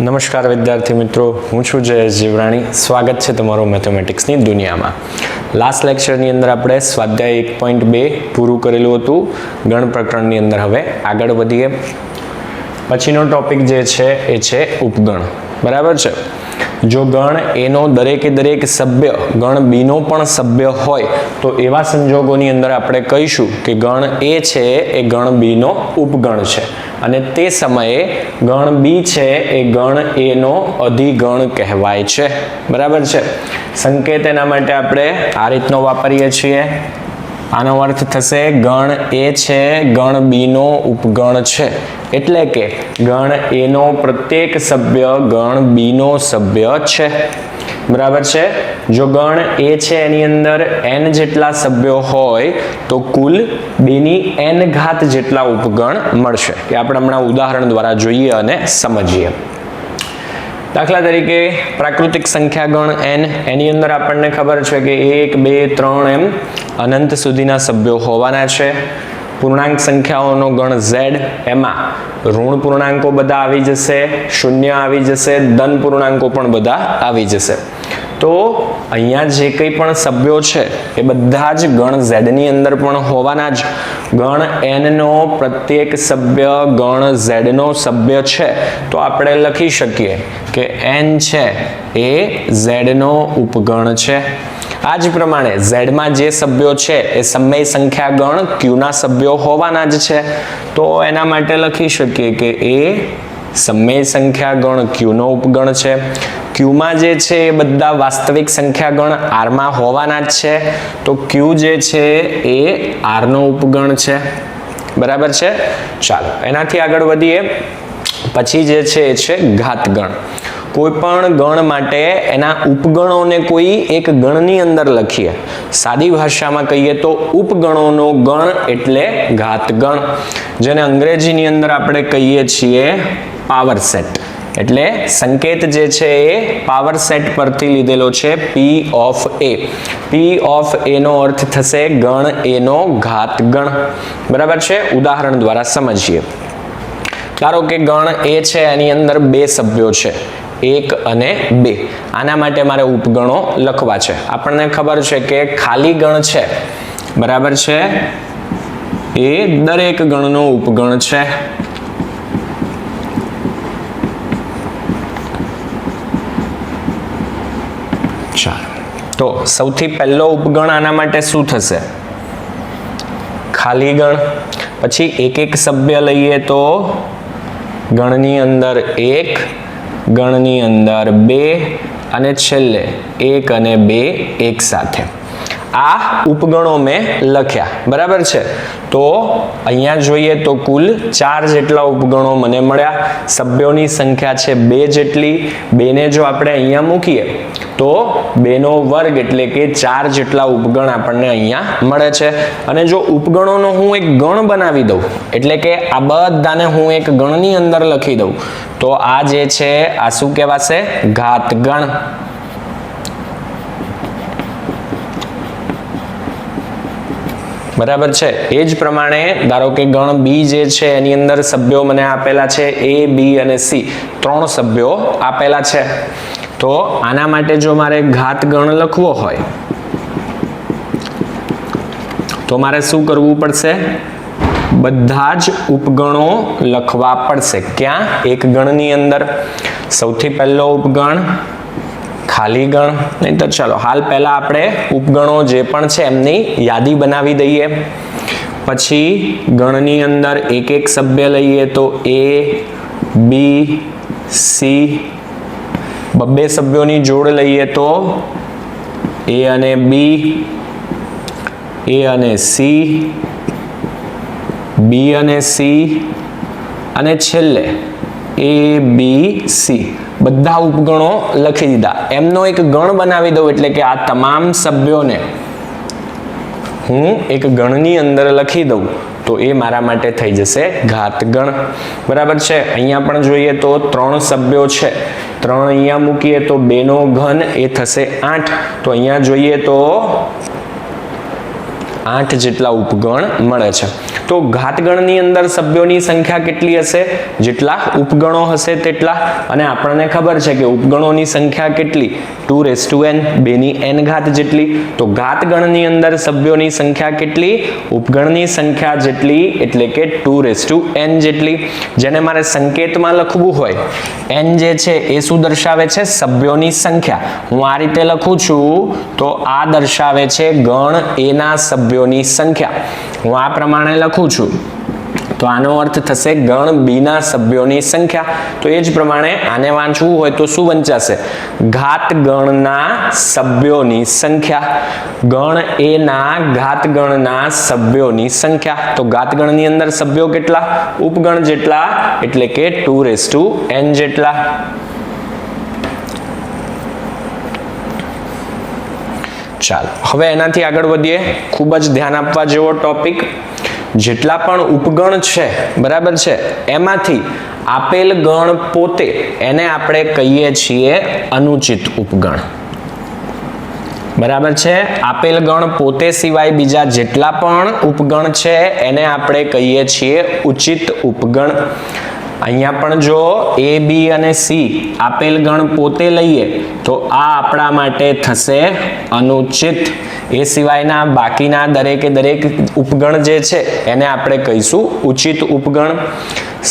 નમસ્કાર વિદ્યાર્થી મિત્રો, હું છું જયેશ જીવરાણી. સ્વાગત છે તમારું મેથેમેટિક્સની દુનિયામાં. લાસ્ટ લેક્ચરની અંદર આપણે સ્વાધ્યાય 1.2 પૂરું કરેલું હતું ગણ પ્રકરણની અંદર. હવે આગળ વધીએ. પછીનો ટોપિક જે છે એ છે ઉપગણ. બરાબર છે. જો ગણ એનો દરેકે દરેક સભ્ય ગણ બીનો પણ સભ્ય હોય તો એવા સંજોગોની અંદર આપણે કહીશું કે ગણ એ છે એ ગણ બીનો ઉપગણ છે અને તે સમયે ગણ બી છે એ ગણ એનો અધિગણ કહેવાય છે. બરાબર છે. સંકેત એના માટે આપણે આ રીતનો વાપરીએ છીએ. આનો અર્થ થશે ગણ એ છે ગણ બીનો ઉપગણ છે, એટલે કે ગણ એનો પ્રત્યેક સભ્ય ગણ બીનો સભ્ય છે. બરાબર છે. જો ગણ એ છે એની અંદર n જેટલા સભ્યો હોય તો કુલ બેની n ઘાત જેટલા ઉપગણ મળશે. એ આપણે હમણાં ઉદાહરણ દ્વારા જોઈએ અને સમજીએ. દાખલા તરીકે પ્રાકૃતિક સંખ્યા ગણ n, એની અંદર આપણને ખબર છે કે 1 2 3 એમ અનંત સુધીના સભ્યો હોવાના છે. પૂર્ણાંક સંખ્યાઓનો ગણ z, એમાં ઋણ પૂર્ણાંકો બધા આવી જશે, શૂન્ય આવી જશે, ધન પૂર્ણાંકો પણ બધા આવી જશે. તો અહીંયા જે કંઈ પણ સભ્યો છે એ બધા જ ગણ z ની અંદર પણ હોવાના જ. ગણ n નો પ્રત્યેક સભ્ય ગણ z નો સભ્ય છે તો આપણે લખી શકીએ કે n છે એ z નો ઉપગણ છે. આ જ પ્રમાણે z માં જે સભ્યો છે એ સમય સંખ્યા ગણ q ના સભ્યો હોવાના જ છે. તો એના માટે લખી શકીએ કે એ સમય સંખ્યા ગણ q નો ઉપગણ છે. q માં જે છે એ બધા વાસ્તવિક સંખ્યા ગણ r માં હોવાના જ છે. તો q જે છે એ r નો ઉપગણ છે. બરાબર છે. ચાલો એનાથી આગળ વધીએ. પછી જે છે એ છે ઘાત ગણ. કોઈ પણ ગણ માટે એના ઉપગણોને કોઈ એક ગણની અંદર લખીએ. સાદી ભાષામાં કહીએ તો ઉપગણોનો ગણ એટલે ઘાત ગણ, જેને અંગ્રેજીની અંદર આપણે કહીએ છીએ પાવર સેટ. એટલે સંકેત જે છે એ પાવર સેટ પરથી લીધેલો છે, p of a. p of a નો અર્થ થશે ગણ એનો ઘાત ગણ. બરાબર છે. ઉદાહરણ દ્વારા સમજીએ. ધારો કે ગણ એ છે એની અંદર બે સભ્યો છે, 1 અને 2. આના માટે મારે ઉપગણો લખવા છે. આપણને ખબર છે કે ખાલી ગણ છે, બરાબર છે, એ દરેક ગણનો ઉપગણ છે. ચાલો, તો સૌથી પહેલો ઉપગણ આના માટે શું થશે? ખાલી ગણ. પછી એક એક સભ્ય લઈએ તો ગણની અંદર 1, ગણની અંદર 2 અને છેલ્લે 1 અને 2 એક સાથે. આ ઉપગણો મેં લખ્યા. બરાબર છે. તો અહીંયા જોઈએ તો કુલ 4 જેટલા ઉપગણો મને મળ્યા. સભ્યોની સંખ્યા છે 2 જેટલી. 2 ને જો આપણે અહીંયા મૂકીએ તો 2 નો વર્ગ એટલે કે 4 જેટલા ઉપગણ આપણને અહીંયા મળે છે. અને જો ઉપગણોનો હું એક ગણ બનાવી દઉં, એટલે કે આ બધાને હું એક ગણની અંદર લખી દઉં, તો આ જે છે આ શું કહેવાશે? ઘાત ગણ. બરાબર છે. એ જ પ્રમાણે ધારો કે ગણ બી જે છે એની અંદર સભ્યો મને આપેલા છે a, b અને c. 3 સભ્યો આપેલા છે. તો આના માટે જો મારે ઘાત ગણ લખવો હોય તો મારે શું કરવું પડશે? બધા જ ઉપગણો લખવા પડશે. ક્યાં? એક ગણની અંદર. સૌથી પહેલો ઉપગણ ખાલી ગણ. નહીં તો ચાલો હાલ પહેલા આપણે ઉપગણો જે પણ છે એમની યાદી બનાવી દઈએ. પછી ગણની અંદર એક એક સભ્ય લઈએ તો a, b, c. બબ્બે સભ્યોની જોડ લઈએ તો a અને b, a અને c, b અને c અને છેલ્લે a, b, c. બધા ઉપગણો લખી દીધા. એમનો એક ગણ બનાવી દઉં એટલે કે આ તમામ સભ્યોને હું એક ગણની અંદર લખી દઉં તો એ મારા માટે થઈ જશે ઘાત ગણ. બરાબર છે. અહીંયા પણ જોઈએ તો 3 સભ્યો છે. 3 અહીંયા મૂકીએ તો 2 નો ઘન એ થશે 8. તો અહીંયા જોઈએ તો 8 જેટલા ઉપગણ મળે છે. તો ઘાતગણની અંદર સભ્યોની સંખ્યા કેટલી હશે? જેટલા ઉપગણો હશે તેટલા. અને આપણને ખબર છે કે ઉપગણોની સંખ્યા કેટલી? 2n, 2 ની n ઘાત જેટલી. તો ઘાતગણની અંદર સભ્યોની સંખ્યા કેટલી? ઉપગણની સંખ્યા જેટલી, એટલે કે 2n જેટલી. જેને મારે સંકેતમાં લખવું હોય, n જે છે એ શું દર્શાવે છે? સભ્યોની સંખ્યા. હું આ રીતે લખું છું તો આ દર્શાવે છે ગણ A ના સભ્યોની સંખ્યા. હું આ પ્રમાણે લખું છું તો આનો અર્થ થશે ગણ B ના સભ્યોની સંખ્યા. તો એ જ પ્રમાણે આને વાંચવું હોય તો શું વંચાશે? ઘાત ગણના સભ્યોની સંખ્યા. ગણ A ના ઘાત ગણના સભ્યોની સંખ્યા. તો ઘાત ગણની અંદર સભ્યો કેટલા? ઉપગણ જેટલા, એટલે કે 2n જેટલા. ચાલો હવે એનાથી આગળ વધીએ. ખૂબ જ ધ્યાન આપવા જેવો ટોપિક. જેટલા પણ ઉપગણ છે, બરાબર છે, એમાંથી આપેલ ગણ પોતે, એને આપણે કહીએ છીએ અનુચિત ઉપગણ. બરાબર છે. આપેલ ગણ પોતે સિવાય બીજા જેટલા પણ ઉપગણ છે એને આપણે કહીએ છીએ ઉચિત ઉપગણ. અહીંયા પણ જો A, B અને C આપેલ ગણ પોતે લઈએ તો આ આપણા માટે થશે અનુચિત. એ સિવાયના બાકીના દરેકે દરેક ઉપગણ જે છે એને આપણે કહીશું ઉચિત ઉપગણ.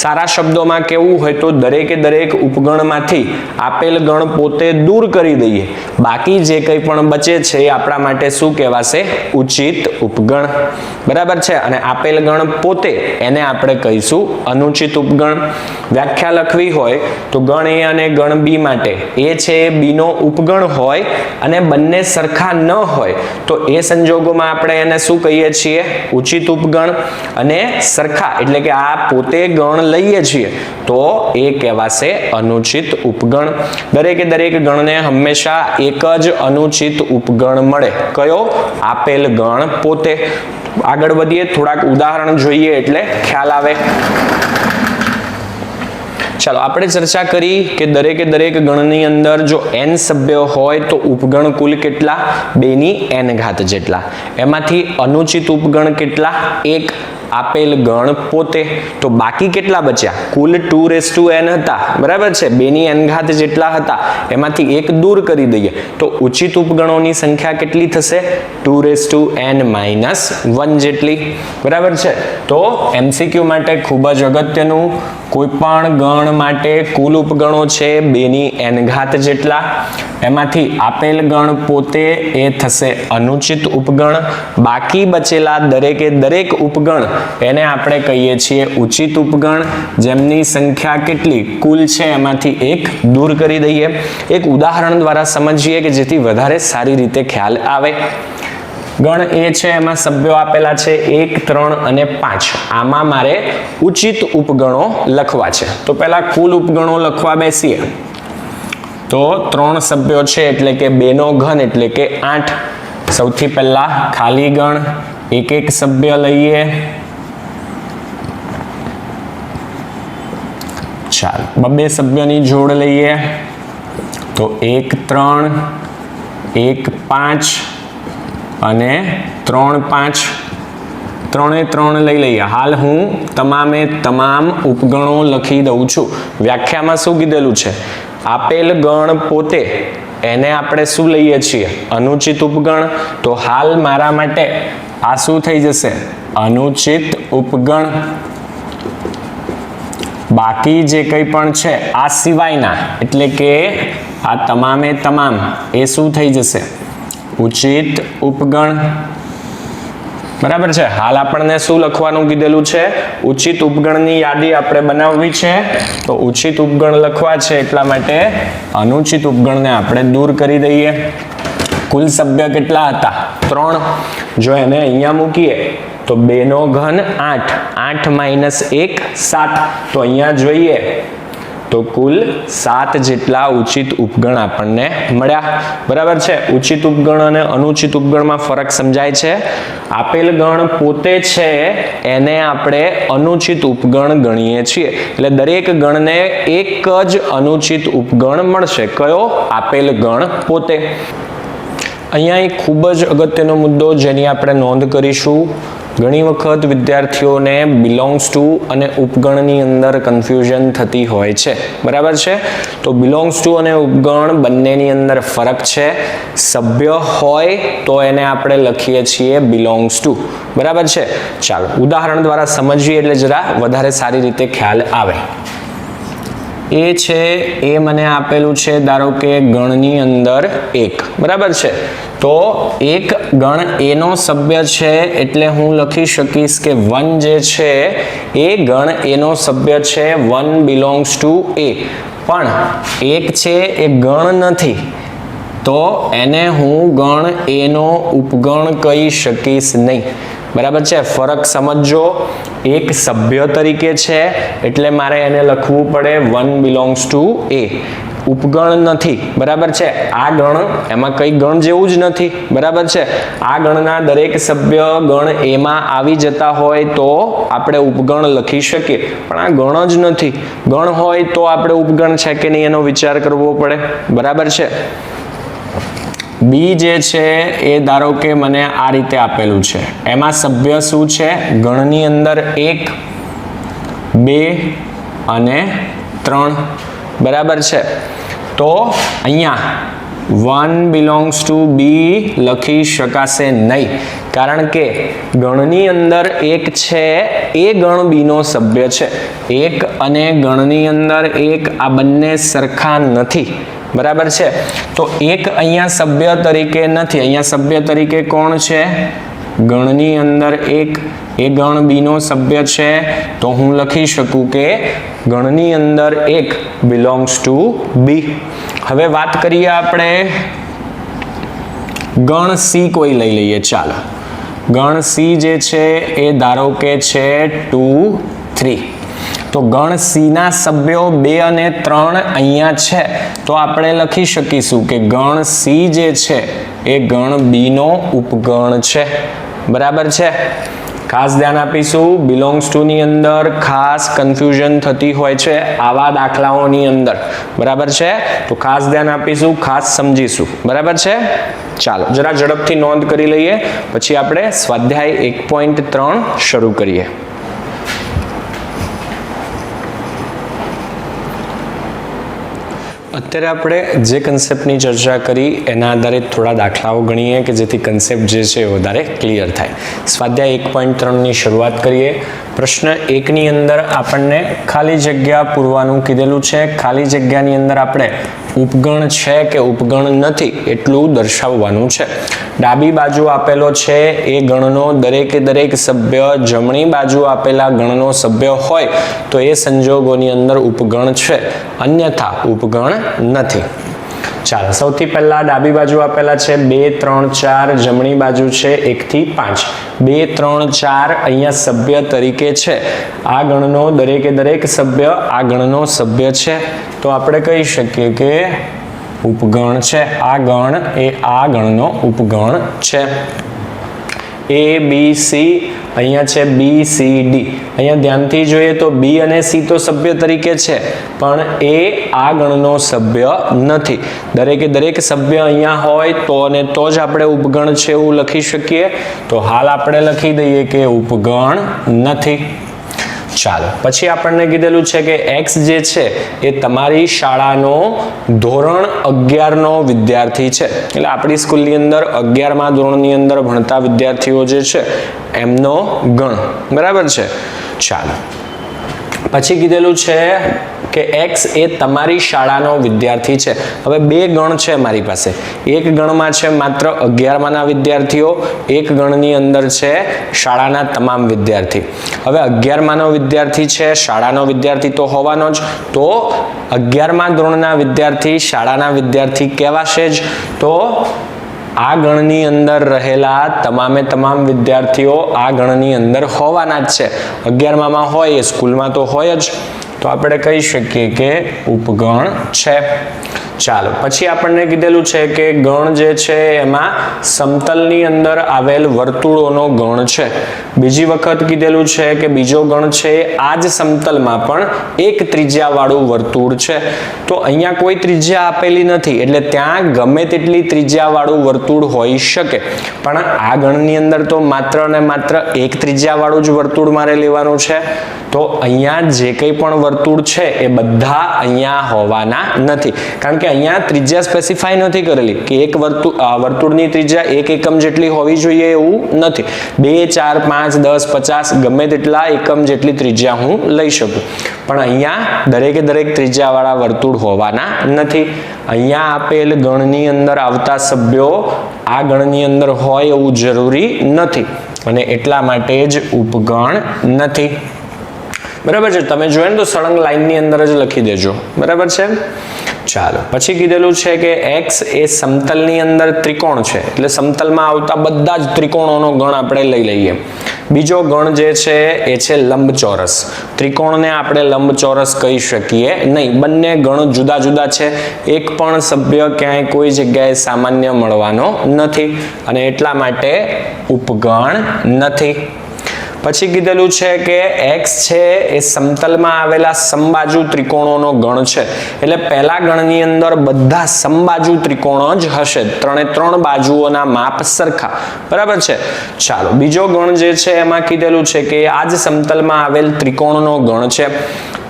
સારા શબ્દોમાં કહેવું હોય તો દરેકે દરેક ઉપગણમાંથી આપેલ ગણ પોતે દૂર કરી દઈએ, બાકી જે કંઈ પણ બચે છે એ આપણા માટે શું કહેવાશે? ઉચિત ઉપગણ. બરાબર છે. અને આપેલ ગણ પોતે એને આપણે કહીશું અનુચિત ઉપગણ. વ્યાખ્યા લખવી હોય તો ગણ A અને ગણ B માટે A છે એ B નો ઉપગણ હોય અને બંને સરખા ન હોય તો એ સંજોગોમાં આપણે એને શું કહીએ છીએ? ઉચિત ઉપગણ. અને સરખા એટલે કે આ પોતે ગણ લઈએ છીએ તો એ કહેવાશે અનુચિત ઉપગણ. દરેકે દરેક ગણને હંમેશા એક જ અનુચિત ઉપગણ મળે. કયો? આપેલ ગણ પોતે. આગળ વધીએ, થોડાક ઉદાહરણ જોઈએ એટલે ખ્યાલ આવે. ચાલો આપણે ચર્ચા કરી કે દરેકે દરેક ગણની અંદર જો n સભ્યો હોય તો ઉપગણ કુલ કેટલા? 2 ની n ઘાત જેટલા. એમાંથી અનુચિત ઉપગણ કેટલા? 1. આપેલ ગણ પોતે. તો બાકી કેટલા બચ્યા? કુલ 2n હતા, બરાબર છે. 2 ની n ઘાત જેટલા હતા, એમાંથી 1 દૂર કરી દઈએ તો ઉચિત ઉપગણોની સંખ્યા કેટલી થશે? 2n-1 જેટલી. બરાબર છે. તો MCQ માટે ખૂબ જ અગત્યનું, કોઈ પણ ગણ માટે કુલ ઉપગણો છે 2 ની n ઘાત જેટલા. એમાંથી આપેલ ગણ પોતે એ થશે અનુચિત ઉપગણ. બાકી બચેલા દરેકે દરેક ઉપગણ એને આપણે કહીએ છીએ ઉચિત ઉપગણ, જેમની સંખ્યા કેટલી? કુલ છે એમાંથી 1 દૂર કરી દઈએ. એક ઉદાહરણ દ્વારા સમજીએ કે જેથી વધારે સારી રીતે ખ્યાલ આવે. ગણ A છે એમાં સભ્યો આપેલા છે 1, 3 અને 5. આમાં મારે ઉચિત ઉપગણો લખવા છે. તો પહેલા કુલ ઉપગણો લખવા બેસીએ તો 3 સભ્યો છે એટલે કે 2 નો ઘન એટલે કે 8. સૌથી પહેલા ખાલી ગણ, એક એક સભ્ય લઈએ. ચાલો 2 સભ્યોની જોડ લઈએ તો 1, 3, 1, 5 અને 3, 5. 3 એ 3 લઈ લઈએ. હાલ હું તમામે તમામ ઉપગણો લખી દઉં છું. વ્યાખ્યામાં શું કીધેલું છે? આપેલ ગણ પોતે એને આપણે શું લઈએ છીએ? અનુચિત ઉપગણ. તો હાલ મારા માટે આ શું થઈ જશે? અનુચિત ઉપગણ. બાકી જે કંઈ પણ છે આ સિવાયના એટલે કે આ તમામે તમામ એ શું થઈ જશે? ઉચિત ઉપગણ. બરાબર છે. હાલ આપણને શું લખવાનું કીધેલું છે? ઉચિત ઉપગણની યાદી આપણે બનાવવી છે. તો ઉચિત ઉપગણ લખવા છે એટલા માટે અનુચિત ઉપગણને આપણે દૂર કરી દઈએ. કુલ સભ્ય કેટલા હતા? 3. જો એને અહીંયા મૂકીએ તો 2 નો ઘન 8, 8 - 1 7. તો અહીંયા જોઈએ તો કુલ 7 જેટલા ઉચિત ઉપગણ આપણને મળ્યા. બરાબર છે. ઉચિત ઉપગણ અને અનુચિત ઉપગણમાં ફરક સમજાય છે. આપેલ ગણ પોતે છે એને આપણે અનુચિત ઉપગણ ગણીએ છીએ. એટલે દરેક ગણને એક જ અનુચિત ઉપગણ મળશે. કયો? આપેલ ગણ પોતે. અહીંયા એક ખૂબ જ અગત્યનો મુદ્દો જેની આપણે નોંધ કરીશું ઘણી વખત વિદ્યાર્થીઓને બિલોંગ્સ ટુ અને ઉપગણની અંદર કન્ફ્યુઝન થતી હોય છે, બરાબર છે. તો બિલોંગ્સ ટુ અને ઉપગણ બંનેની અંદર ફરક છે. સભ્ય હોય તો એને આપણે લખીએ છીએ બિલોંગ્સ ટુ, બરાબર છે. ચાલો ઉદાહરણ દ્વારા સમજીએ એટલે જરા વધારે સારી રીતે ખ્યાલ આવે. એ છે એ મને આપેલું છે ધારો કે ગણની અંદર 1, બરાબર છે. તો એક ગણ એનો સભ્ય છે એટલે હું લખી શકીશ કે 1 જે છે એ ગણ એનો સભ્ય છે, 1 બિલોંગ્સ ટુ એ. પણ 1 છે એ ગણ નથી તો એને હું ગણ એનો ઉપગણ કહી શકીશ નહીં, બરાબર છે. ફરક સમજો. એક સભ્ય તરીકે છે એટલે મારે એને લખવું પડે 1 બિલોંગ્સ ટુ એ. ઉપગણ નથી, બરાબર છે. આ ગણ એમાં કઈ ગણ જેવું જ નથી, બરાબર છે. આ ગણના દરેક સભ્ય ગણ એમાં આવી જતા હોય તો આપણે ઉપગણ લખી શકીએ, પણ આ ગણ જ નથી. ગણ હોય તો આપણે ઉપગણ છે કે નહીં એનો વિચાર કરવો પડે, બરાબર છે. બી જે છે એ ધારો કે મને આ રીતે આપેલું છે, એમાં સભ્ય શું છે? ગણની અંદર 1, 2 અને 3, બરાબર છે. તો અહીંયા 1 બિલોંગ્સ ટુ બી લખી શકાશે નહીં, કારણ કે ગણની અંદર 1 છે એ ગણ બીનો સભ્ય છે. 1 અને ગણની અંદર 1 આ બંને સરખા નથી, બરાબર છે. તો 1 અહીંયા સભ્ય તરીકે નથી. અહીંયા સભ્ય તરીકે કોણ છે? ગણની અંદર 1 એ ગણ બીનો સભ્ય છે, તો હું લખી શકું કે ગણની અંદર 1 બિલોંગ્સ ટુ બી. હવે વાત કરીએ આપણે ગણ સી કોઈ લઈ લઈએ. ચાલો ગણ સી જે છે એ ધારો કે છે 2, 3. તો ગણ સી ના સભ્યો 2 અને 3 અહીંયા છે, તો આપણે લખી શકીશું કે ગણ સી જે છે એ ગણ બી નો ઉપગણ છે, બરાબર છે. ખાસ ધ્યાન આપીશું, બિલોંગ્સ ટુ ની અંદર ખાસ કન્ફ્યુઝન થતી હોય છે આવા દાખલાઓની અંદર, બરાબર છે. તો ખાસ ધ્યાન આપીશું, ખાસ સમજીશું, બરાબર છે. ચાલો જરા ઝડપથી નોંધ કરી લઈએ, પછી આપણે સ્વાધ્યાય 1.3 શરૂ કરીએ. અત્યારે આપણે જે કન્સેપ્ટની ચર્ચા કરી એના આધારે થોડા દાખલાઓ ગણીએ કે જેથી કન્સેપ્ટ જે છે એ વધારે ક્લિયર થાય. સ્વાધ્યાય 1.3ની શરૂઆત કરીએ. પ્રશ્ન 1ની અંદર આપણને ખાલી જગ્યા પૂરવાનું કીધેલું છે. ખાલી જગ્યાની અંદર આપણે ઉપગણ છે કે ઉપગણ નથી એટલું દર્શાવવાનું છે. ડાબી બાજુ આપેલો છે એ ગણનો દરેકે દરેક સભ્ય જમણી બાજુ આપેલા ગણનો સભ્ય હોય તો એ સંજોગોની અંદર ઉપગણ છે, અન્યથા ઉપગણ નથી. ચાલો સૌથી પહેલા ડાબી બાજુ આપેલા છે 2, 3, 4, જમણી બાજુ છે 1 થી 5. 2, 3, 4 અહીંયા સભ્ય તરીકે છે. આ ગણનો દરેકે દરેક સભ્ય આ ગણનો સભ્ય છે, તો આપણે કહી શકીએ કે ઉપગણ છે. આ ગણ એ આ ગણનો ઉપગણ છે. A, B, C અહીંયા છે B, C, D. અહીંયા ધ્યાનથી જોઈએ તો B અને C તો સભ્ય તરીકે છે, પણ એ આ ગણનો સભ્ય નથી. દરેકે દરેક સભ્ય અહીંયા હોય તો અને તો જ આપણે ઉપગણ છે એવું લખી શકીએ. તો હાલ આપણે લખી દઈએ કે ઉપગણ નથી. ચાલો પછી આપણને કીધેલું છે કે X જે છે એ તમારી શાળાનો ધોરણ 11 નો વિદ્યાર્થી છે. એટલે આપણી સ્કૂલની અંદર 11મા ધોરણની અંદર ભણતા વિદ્યાર્થીઓ જે છે એમનો ગણ, બરાબર છે. ચાલો પછી કીધેલું છે કે X એ તમારી શાળાનો વિદ્યાર્થી છે. હવે બે ગણ છે મારી પાસે. એક ગણમાં છે માત્ર 11માના વિદ્યાર્થીઓ, એક ગણની અંદર છે શાળાના તમામ વિદ્યાર્થી. હવે 11માનો વિદ્યાર્થી છે, શાળાનો વિદ્યાર્થી તો હોવાનો જ, તો 11મા ધોરણના વિદ્યાર્થી શાળાના વિદ્યાર્થી કહેવાશે જ. તો આ ગણની અંદર રહેલા તમામે તમામ વિદ્યાર્થીઓ આ ગણની અંદર હોવાના જ છે. 11મામાં હોય એ સ્કૂલમાં તો હોય જ, તો આપણે કહી શકીએ કે ઉપગણ છે. ચાલો પછી આપણને કીધેલું છે કે ગણ જે છે એમાં સમતલની અંદર આવેલ વર્તુળોનો ગણ છે. બીજી વખત કીધેલું છે કે બીજો ગણ છે આ જ સમતલમાં પણ એક ત્રિજ્યા વાળું વર્તુળ છે. તો અહીંયા કોઈ ત્રિજ્યા આપેલી નથી એટલે ત્યાં ગમે તેટલી ત્રિજ્યા વાળું વર્તુળ હોઈ શકે, પણ આ ગણની અંદર તો માત્ર ને માત્ર એક ત્રિજ્યા વાળું જ વર્તુળ મારે લેવાનું છે. તો અહીંયા જે કંઈ પણ વર્તુળ છે એ બધા અહીંયા હોવાના નથી, કારણ કે અહીંયા ત્રિજ્યા સ્પેસિફાઈ નથી કરેલી કે એક વર્તુળની ત્રિજ્યા 1 એકમ જેટલી હોવી જોઈએ એવું નથી. 2, 4, 5, 10, 50 ગમે તેટલા એકમ જેટલી ત્રિજ્યા હું લઈ શકું, પણ અહીંયા દરેકે દરેક ત્રિજ્યા વાળા વર્તુળ હોવાના નથી. અહીંયા આપેલ ગણની અંદર આવતા સભ્યો આ ગણની અંદર હોય એવું જરૂરી નથી અને એટલા માટે જ ઉપગણ નથી. બરાબર છે. તમે જોયું ને તો સળંગ લાઈનની અંદર જ લખી દેજો. બરાબર છે. ચાલો પછી કીધેલું છે કે x એ સમતલની અંદર ત્રિકોણ છે એટલે સમતલમાં આવતા બધા જ ત્રિકોણોનો ગણ આપણે લઈ લઈએ. બીજો ગણ જે છે એ છે લંબચોરસ. ત્રિકોણને આપણે લંબચોરસ કહી શકીએ નહીં, બંને ગણ જુદા જુદા છે. એક પણ સભ્ય ક્યાંય કોઈ જગ્યાએ સામાન્ય મળવાનો નથી અને એટલા માટે ઉપગણ નથી. પછી કીધેલું છે કે x છે એ સમતલમાં આવેલા સમબાજુ ત્રિકોણોનો ગણ છે એટલે પહેલા ગણની અંદર બધા સમબાજુ ત્રિકોણો જ હશે, 3 બાજુઓના માપ સરખા. બરાબર છે. ચાલો બીજો ગણ જે છે એમાં કીધેલું છે કે આ જ સમતલમાં આવેલ ત્રિકોણનો ગણ છે.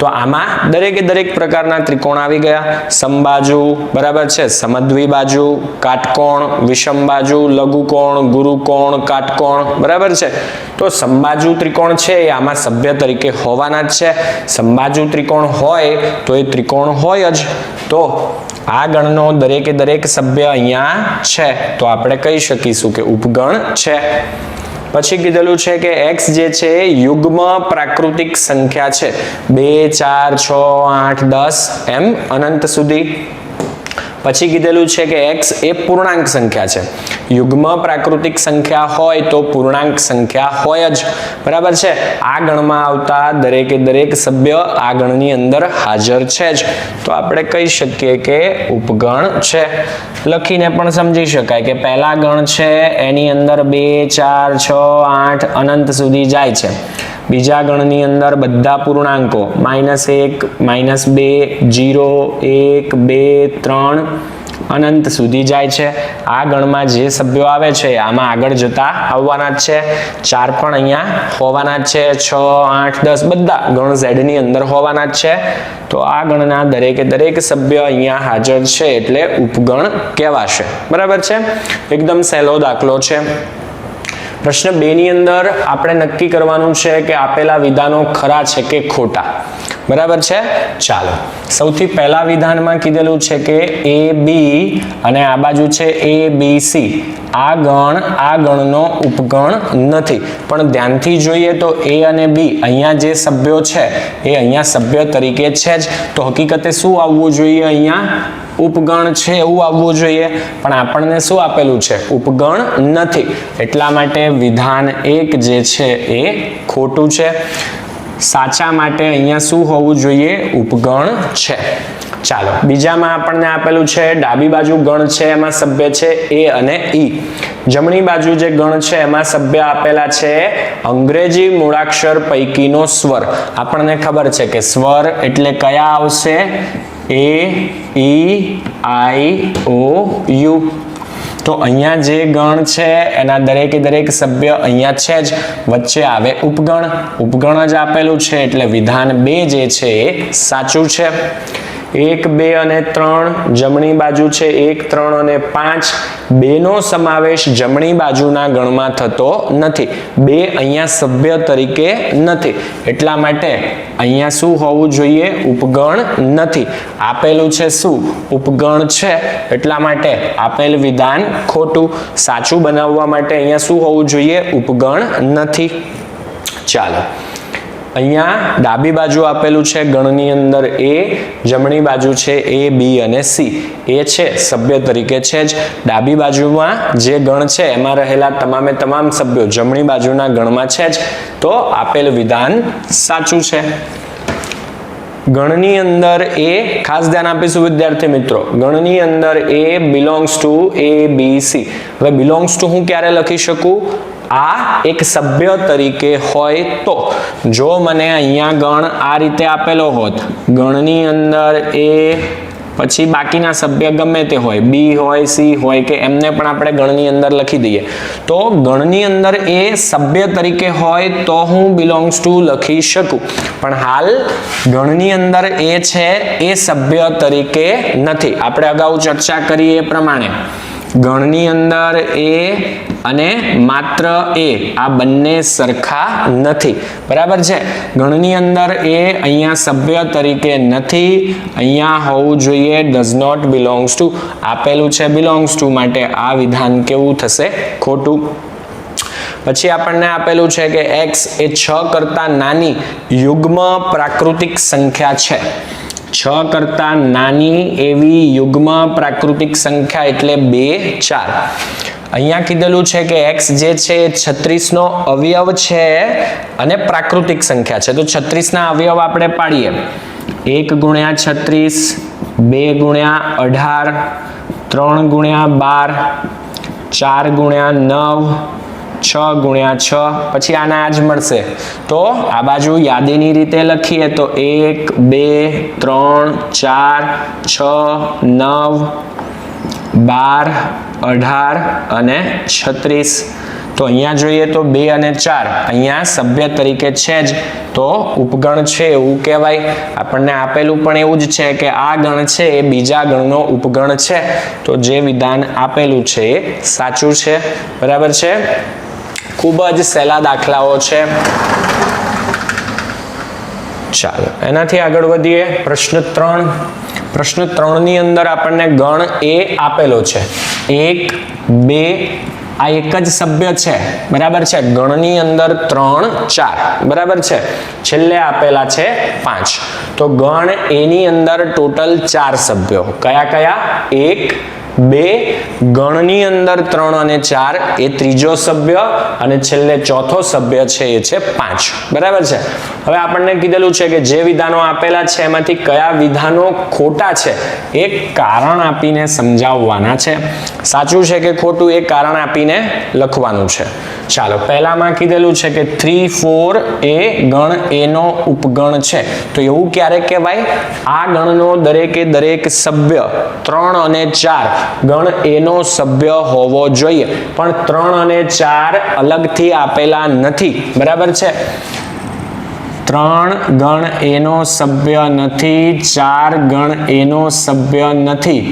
તો આમાં દરેકે દરેક પ્રકારના ત્રિકોણ આવી ગયા. સમબાજુ, બરાબર છે, સમદ્વિબાજુ, કાટકોણ, વિષમબાજુ, લઘુકોણ, ગુરુકોણ, કાટકોણ. બરાબર છે. તો સમબાજુ ત્રિકોણ છે એ આમાં સભ્ય તરીકે હોવાના જ છે. સમબાજુ ત્રિકોણ હોય તો એ ત્રિકોણ હોય જ. તો આ ગણનો દરેકે દરેક સભ્ય અહીંયા છે તો આપણે કહી શકીશું કે ઉપગણ છે. પછી કીધેલું છે કે x જે છે યુગ્મ પ્રાકૃતિક સંખ્યા છે, 2, 4, 6, 8, 10 એમ અનંત સુધી. પછી કીધેલું છે કે x એ પૂર્ણાંક સંખ્યા છે. યુગ્મ પ્રાકૃતિક સંખ્યા હોય તો પૂર્ણાંક સંખ્યા હોય જ. બરાબર છે. આ ગણમાં આવતા દરેકે દરેક સભ્ય આ ગણની અંદર હાજર છે જ, તો આપણે કહી શકીએ કે ઉપગણ છે. લખીને પણ સમજી શકાય કે પહેલા ગણ છે એની અંદર 2, 4, 6, 8 અનંત સુધી જાય છે. બીજા ગણની અંદર બધા પૂર્ણાંકો -1, -2, 0, 1, 2, 3 અનંત સુધી જાય છે. આ ગણમાં જે સભ્યો આવે છે આમાં આગળ જતા આવવાના જ છે. 4 પણ અહીંયા હોવાના જ છે. 6, 8, 10 બધા ગણ Z ની અંદર હોવાના જ છે. તો આ ગણના દરેકે દરેક સભ્ય અહીંયા હાજર છે એટલે ઉપગણ કહેવાશે. બરાબર છે. એકદમ સહેલો દાખલો છે. પ્રશ્ન 2 ની અંદર આપણે નક્કી કરવાનું છે કે આપેલા વિધાનો ખરા છે કે ખોટા. બરાબર છે. ચાલો સૌથી પહેલા વિધાનમાં કીધેલું છે કે AB અને આ બાજુ છે ABC. આ ગણનો ઉપગણ નથી, પણ ધ્યાનથી જોઈએ તો A અને B અહીંયા જે સભ્યો છે એ અહીંયા સભ્ય તરીકે છે જ, તો હકીકતે શું આવવું જોઈએ? અહીંયા ઉપગણ છે એવું આવવું જોઈએ, પણ આપણને શું આપેલું છે? ઉપગણ નથી. એટલા માટે વિધાન 1 જે છે એ ખોટું છે. સાચા માટે અહીંયા શું હોવું જોઈએ? ઉપગણ છે. ચાલો બીજામાં આપણને આપેલું છે ડાબી બાજુ ગણ છે એમાં સભ્ય છે A અને E. જમણી બાજુ જે ગણ છે એમાં સભ્ય આપેલા છે અંગ્રેજી મૂળાક્ષર પૈકીનો સ્વર. આપણને ખબર છે કે સ્વર એટલે કયા આવશે? A, E, I, O, U. તો અહીંયા જે ગણ છે એના દરેકે દરેક સભ્ય અહીંયા છે જ, વચ્ચે આવે ઉપગણ. ઉપગણ જ આપેલું છે એટલે વિધાન 2 જે છે એ સાચું છે. 1, 2 અને 3 જમણી બાજુ છે 1, 3 અને 5 બેનો સમાવેશ જમણી બાજુના ગણમાં થતો નથી. 2 અહીંયા સભ્ય તરીકે નથી, એટલા માટે અહીંયા શું હોવું જોઈએ? ઉપગણ નથી. આપેલું છે શું? ઉપગણ છે, એટલા માટે આપેલ વિધાન ખોટું. સાચું બનાવવા માટે અહીંયા શું હોવું જોઈએ? ઉપગણ નથી. ચાલો અહીંયા ડાબી બાજુ આપેલું છે ગણની અંદર A, જમણી બાજુ છે A, B અને C. એ છે સભ્ય તરીકે છે જ. ડાબી બાજુમાં જે ગણ છે એમાં રહેલા તમામે તમામ સભ્યો જમણી બાજુના ગણમાં છે જ, તો આપેલ વિધાન સાચું છે. ગણની અંદર એ ખાસ ધ્યાન આપીશું વિદ્યાર્થી મિત્રો, ગણની અંદર a belongs to A B C. હવે બિલોંગ્સ ટુ હું ક્યારે લખી શકું? આ એક સભ્ય તરીકે હોય તો. જો મને અહીંયા ગણ આ રીતે આપેલો હોત, ગણની અંદર એ પછી બાકીના સભ્ય ગમે તે હોય, બી હોય, સી હોય કે એમને પણ આપણે ગણની અંદર લખી દઈએ. તો ગણની અંદર એ સભ્ય તરીકે હોય તો હું બિલોંગ્સ ટુ લખી શકું, પણ હાલ ગણની અંદર એ છે એ સભ્ય તરીકે નથી. આપણે અગાઉ ચર્ચા કરી એ પ્રમાણે ગણની અંદર એ અને માત્ર એ આ બંને સરખા નથી. બરાબર છે? ગણની અંદર એ અહીંયા સભ્ય તરીકે નથી, અહીંયા હોવું જોઈએ ડઝ નોટ બિલોંગ્સ ટુ. આપેલું છે બિલોંગ્સ ટુ, માટે આ વિધાન કેવું થશે? ખોટું. પછી આપણને આપેલું છે કે x એ 6 કરતા નાની યુગ્મ પ્રાકૃતિક સંખ્યા છે. 6 કરતા નાની એવી યુગ્મ પ્રાકૃતિક સંખ્યા એટલે 2, 4. અહીંયા કીધેલું છે કે x જે છે એ 36 નો અવયવ છે અને પ્રાકૃતિક સંખ્યા છે. તો 36 ના અવયવ આપણે પાડીએ. 1 ગુણ્યા 36, 2 ગુણ્યા 18, 3 ગુણ્યા 12, 4 ગુણ્યા 9, 6 ગુણ્યા 6, પછી આના જ મળશે. તો આ બાજુ યાદીની રીતે લખીએ તો 1, 2, 3, 4, 6, 9, 12, 18 અને 36. તો અહીંયા જોઈએ તો 2 અને 4 અહીંયા સભ્ય તરીકે છે જ, તો ઉપગણ છે એવું કહેવાય. આપણને આપેલું પણ એવું જ છે કે આ ગણ છે એ બીજા ગણનો ઉપગણ છે. તો જે વિધાન આપેલું છે એ સાચું છે. બરાબર છે? ખૂબ જ સહેલા દાખલાઓ છે. ચાલો એનાથી આગળ વધીએ. પ્રશ્ન 3. પ્રશ્ન 3 ની અંદર આપણને ગણ એ આપેલો છે. 1, 2 આ એક જ સભ્ય છે. બરાબર છે? ગણની અંદર 3, 4. બરાબર છે? છેલ્લે આપેલા છે 5. તો ગણ એની અંદર ટોટલ 4 સભ્યો. કયા કયા? 1, 2, ગણની અંદર 3 અને 4 એ ત્રીજો સભ્ય, અને છેલ્લે ચોથો સભ્ય છે એ છે 5. બરાબર છે? હવે આપણને કીધેલું છે કે જે વિધાનો આપેલા છે એમાંથી કયા વિધાનો ખોટા છે એ કારણ આપીને સમજાવવાના છે. સાચું છે કે ખોટું એ કારણ આપીને લખવાનું છે. ચાલો પહેલામાં કીધેલું છે કે 3, 4 એ ગણ એનો ઉપગણ છે. તો એવું ક્યારે કહેવાય? આ ગણનો દરેકે દરેક સભ્ય 3 અને 4 ગણ એનો સભ્ય હોવો જોઈએ, પણ 3 અને 4 અલગથી આપેલા નથી. બરાબર છે? 3 ગણ એનો સભ્ય નથી, 4 ગણ એનો સભ્ય નથી,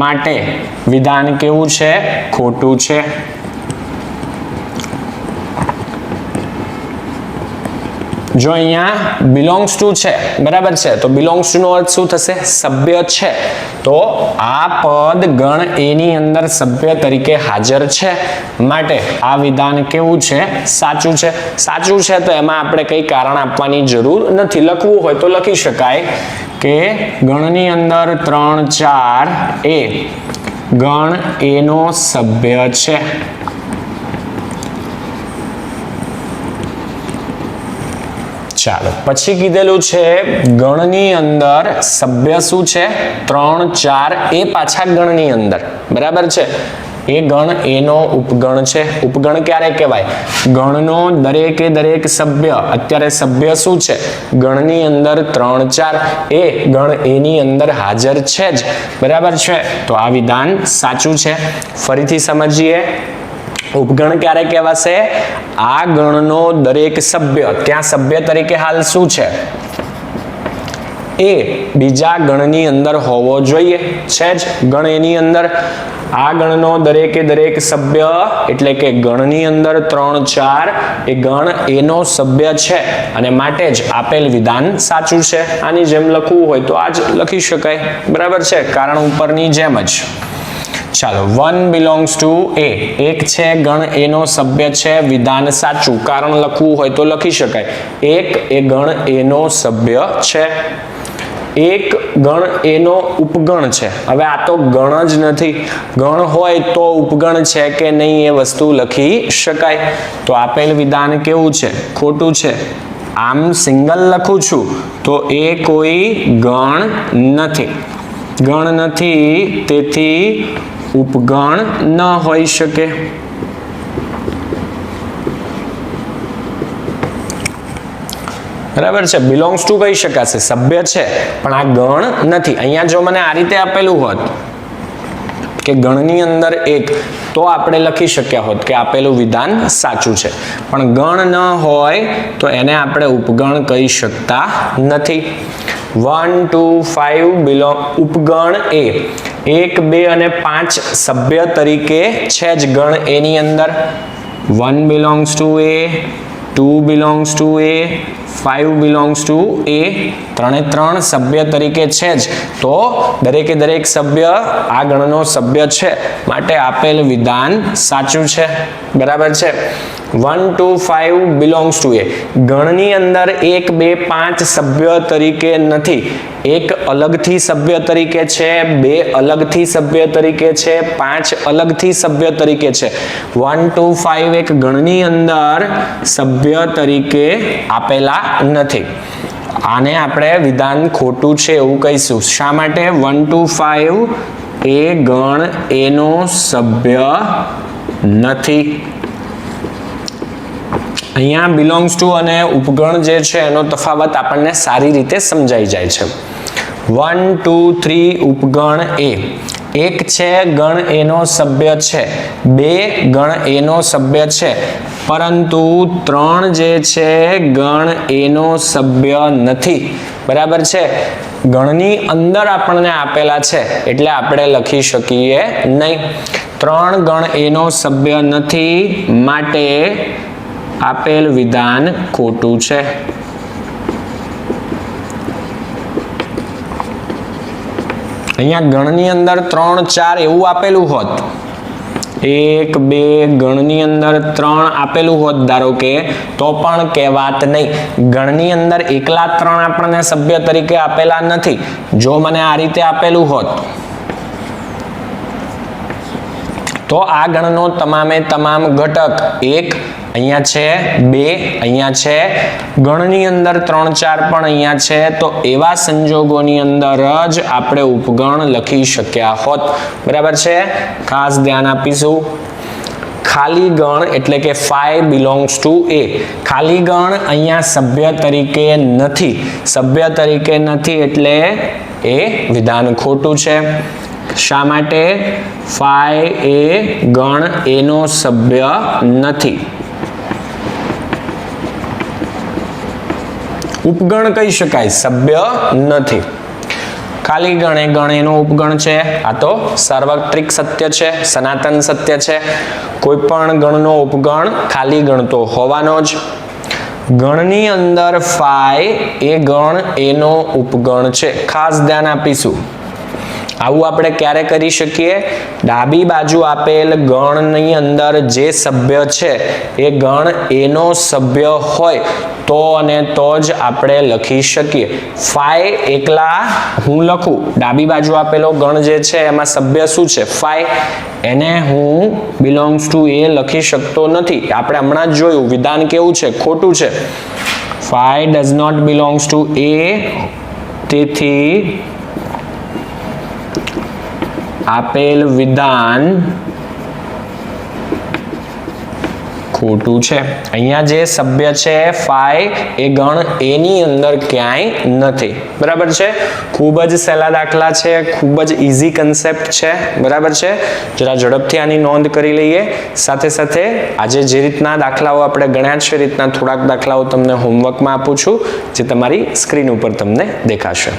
માટે વિધાન કેવું છે? ખોટું છે. જો અહીંયા બિલોંગ્સ ટુ છે, બરાબર છે, તો બિલોંગ્સ ટુ નો અર્થ શું થશે? સભ્ય છે. તો આ પદ ગણ એની અંદર સભ્ય તરીકે હાજર છે, માટે આ વિધાન કેવું છે? સાચું છે. સાચું છે તો એમાં આપણે કઈ કારણ આપવાની જરૂર નથી. લખવું હોય તો લખી શકાય કે ગણની અંદર 3, 4 એ ગણ એનો સભ્ય છે. ચાલો પછી કીધેલું છે ગણની અંદર સભ્ય શું છે? 3, 4 એ પાછા ગણની અંદર. બરાબર છે? એ ગણ એનો ઉપગણ છે. ઉપગણ ક્યારે કહેવાય? ગણનો દરેકે દરેક સભ્ય, અત્યારે સભ્ય શું છે? ગણની અંદર 3, 4 એ ગણ એની અંદર હાજર છે જ. બરાબર છે? તો આ વિધાન સાચું છે. ફરીથી સમજીએ. ઉપગણ ક્યારે કહેવાશે? આ ગણનો દરેક સભ્ય, ત્યાં સભ્ય તરીકે હાલ શું છે? એ બીજા ગણની અંદર હોવો જોઈએ. છે જ ગણ એની અંદર. આ ગણનો દરેકે દરેક સભ્ય એટલે કે ગણની અંદર 3, 4 એ ગણ એનો સભ્ય છે, અને માટે જ આપેલ વિધાન સાચું છે. આની જેમ લખવું હોય તો આ જ લખી શકાય. બરાબર છે? કારણ ઉપરની જેમ જ. ચાલો 1 belongs to A. એક છે ગણ એનો સભ્ય છે, વિધાન સાચું. કારણ લખવું હોય તો લખી શકાય. એક એ ગણ એનો સભ્ય છે. એક ગણ એનો ઉપગણ છે. હવે આ તો ગણ જ નથી. ગણ હોય તો ઉપગણ છે કે નહીં એ વસ્તુ લખી શકાય. તો આપેલ વિધાન કેવું છે? ખોટું છે. આમ સિંગલ લખું છું તો એ કોઈ ગણ નથી, તેથી ઉપગણ ન હોઈ શકે. બરાબર છે. બિલોંગ્સ ટુ કહી શકાશે, સભ્ય છે પણ આ ગણ નથી. અહીંયા જો મને આ રીતે આપેલું હોત કે ગણની અંદર એક, તો આપણે લખી શક્યા હોત કે આપેલું વિધાન સાચું છે, પણ ગણ ન હોય તો એને આપણે ઉપગણ કહી શકતા નથી. 1 2 5 ઉપગણ એ 1 2 અને 5 સભ્ય તરીકે છે જ ગણ એ ની અંદર. 1 belongs to A, 2 belongs to A, 5 belongs to A. ત્રણે ત્રણ સભ્ય તરીકે છે જ, તો દરેકે દરેક સભ્ય આ ગણનો સભ્ય છે, માટે આપેલ વિધાન સાચું છે. બરાબર છે. 1 2 5 belongs to A. ગણની અંદર 1 2 5 સભ્ય તરીકે નથી. એક અલગથી સભ્ય તરીકે છે, 2 અલગથી સભ્ય તરીકે છે, 5 અલગથી સભ્ય તરીકે છે. 1 2 5 એક ગણની અંદર સભ્ય તરીકે આપેલા નથી. આને આપણે વિધાન ખોટું છે એવું કહીશું. શા માટે? 1 2 5 એ ગણ એનો સભ્ય નથી. અહીંયા બિલોંગ્સ ટુ અને ઉપગણ જે છે એનો તફાવત આપણને સારી રીતે સમજાઈ જાય છે. 1 2 3 ઉપગણ એ. એક છે ગણ એનો સભ્ય છે, 2 ગણ એનો સભ્ય છે, પરંતુ 3 જે છે ગણ એનો સભ્ય નથી. બરાબર છે. ગણની અંદર આપણને આપેલા છે એટલે આપણે લખી શકીએ નહીં. 3 ગણ એનો સભ્ય નથી, માટે આપેલ વિધાન ખોટું છે. અહીંયા ગણની અંદર 3 4 એવું આપેલું હોત, 1 2 ગણની અંદર 3 આપેલું હોત ધારો કે, તો પણ કહેવાત નહીં. ગણની અંદર એકલા 3 આપણને સભ્ય તરીકે આપેલા નથી. જો મને આ રીતે આપેલું હોત તો આ ગણનો તમામે તમામ ઘટક 1 અહીંયા છે, 2 અહીંયા છે, ગણની અંદર 3 4 પણ અહીંયા છે, તો એવા સંજોગોની અંદર જ આપણે ઉપગણ લખી શક્યા હોત. બરાબર છે. ખાસ ધ્યાન આપીશું. ખાલી ગણ એટલે કે 5 belongs to A. ખાલી ગણ અહીંયા સભ્ય તરીકે નથી. સભ્ય તરીકે નથી એટલે એ વિધાન ખોટું છે. શા માટે? 5 એ ગણ એનો સભ્ય નથી. ઉપગણ કહી શકાય, સભ્ય નથી. ખાલી ગણ એ ગણ એનો ઉપગણ છે. આ તો સાર્વત્રિક સત્ય છે, સનાતન સત્ય છે. કોઈ પણ ગણનો ઉપગણ ખાલી ગણ તો હોવાનો જ. ગણની અંદર 5 એ ગણ એનો ઉપગણ છે. ખાસ ધ્યાન આપીશું. આવું આપણે ક્યારે કરી શકીએ? ડાબી બાજુ આપેલ ગણની અંદર જે સભ્ય છે એ ગણ એનો સભ્ય હોય તો અને તો જ આપણે લખી શકીએ. 5 એકલા હું લખું, ડાબી બાજુ આપેલો ગણ જે છે એમાં સભ્ય શું છે? 5. એને હું belongs to A લખી શકતો નથી. આપણે હમણાં જ જોયું વિધાન કેવું છે? ખોટું છે. 5 does not belongs to A. તેથી આપેલ વિધાન ખોટું છે. અહીંયા જે સભ્ય છે 5 એ ગણ એની અંદર ક્યાંય નથી. બરાબર છે. ખૂબ જ સહેલા દાખલા છે, ખૂબ જ ઈઝી કન્સેપ્ટ છે. બરાબર છે. જરા ઝડપથી આની નોંધ કરી લઈએ. સાથે સાથે આજે જે રીતના દાખલાઓ આપણે ગણ્યા છે એ રીતના થોડાક દાખલાઓ તમને હોમવર્કમાં આપું છું, જે તમારી સ્ક્રીન ઉપર તમને દેખાશે.